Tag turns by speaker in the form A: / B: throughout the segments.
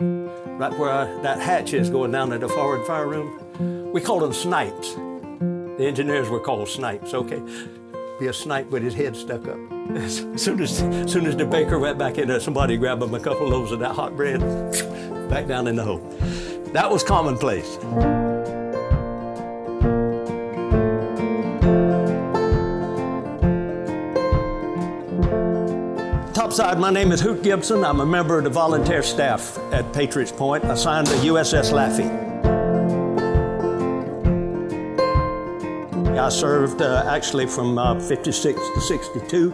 A: right where that hatch is going down to the forward fire room. We called them snipes. The engineers were called snipes, okay? Be a snipe with his head stuck up. As soon as the baker went back in there, somebody grabbed him a couple of loaves of that hot bread, back down in the hole. That was commonplace. Topside, my name is Hoot Gibson. I'm a member of the volunteer staff at Patriots Point, assigned to USS Laffey. I served actually from 56 to 62,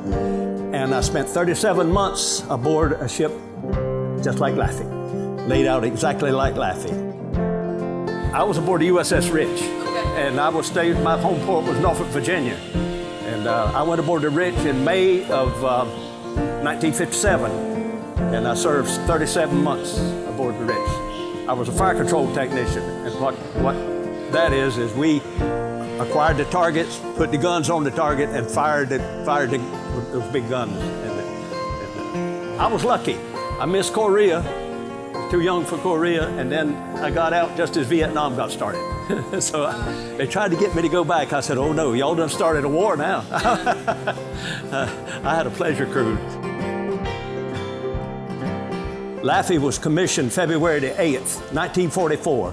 A: and I spent 37 months aboard a ship just like Laffey, laid out exactly like Laffey. I was aboard the USS Rich, and I was staying, my home port was Norfolk, Virginia. And I went aboard the Rich in May of 1957, and I served 37 months aboard the Rich. I was a fire control technician, and what that is we acquired the targets, put the guns on the target, and fired those big guns. And I was lucky. I missed Korea, too young for Korea, and then I got out just as Vietnam got started. So they tried to get me to go back. I said, oh no, y'all done started a war now. I had a pleasure cruise. Laffey was commissioned February the 8th, 1944,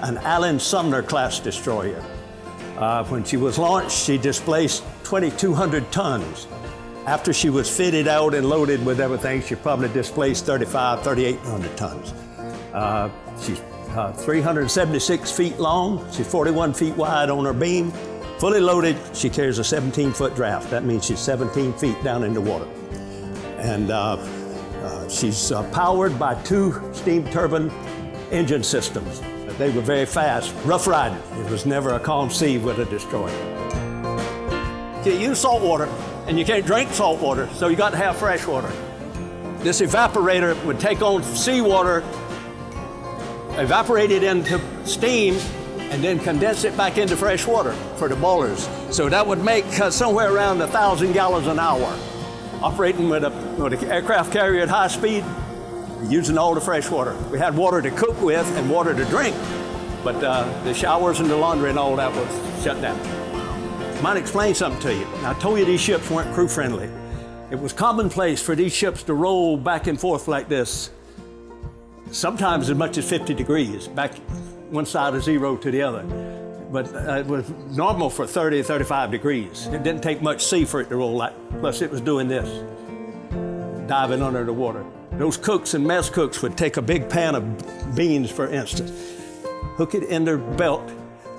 A: an Allen Sumner class destroyer. When she was launched, she displaced 2,200 tons. After she was fitted out and loaded with everything, she probably displaced 3,800 tons. She's 376 feet long. She's 41 feet wide on her beam. Fully loaded, she carries a 17-foot draft. That means she's 17 feet down in the water. And she's powered by 2 steam turbine engine systems. They were very fast, rough riding. It was never a calm sea with a destroyer. You can't use salt water, and you can't drink salt water, so you got to have fresh water. This evaporator would take on seawater, evaporate it into steam, and then condense it back into fresh water for the boilers. So that would make somewhere around 1,000 gallons an hour. Operating with an aircraft carrier at high speed, using all the fresh water. We had water to cook with and water to drink, but the showers and the laundry and all that was shut down. I might explain something to you. Now, I told you these ships weren't crew friendly. It was commonplace for these ships to roll back and forth like this, sometimes as much as 50 degrees, back one side of zero to the other. But it was normal for 30 or 35 degrees. It didn't take much sea for it to roll like, plus it was doing this, diving under the water. Those cooks and mess cooks would take a big pan of beans, for instance, hook it in their belt,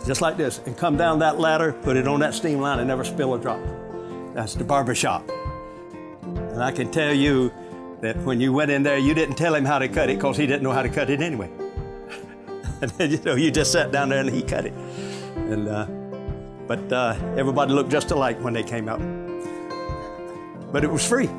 A: just like this, and come down that ladder, put it on that steam line, and never spill a drop. That's the barbershop. And I can tell you that when you went in there, you didn't tell him how to cut it because he didn't know how to cut it anyway. And then, you just sat down there and he cut it. And, but everybody looked just alike when they came out. But it was free.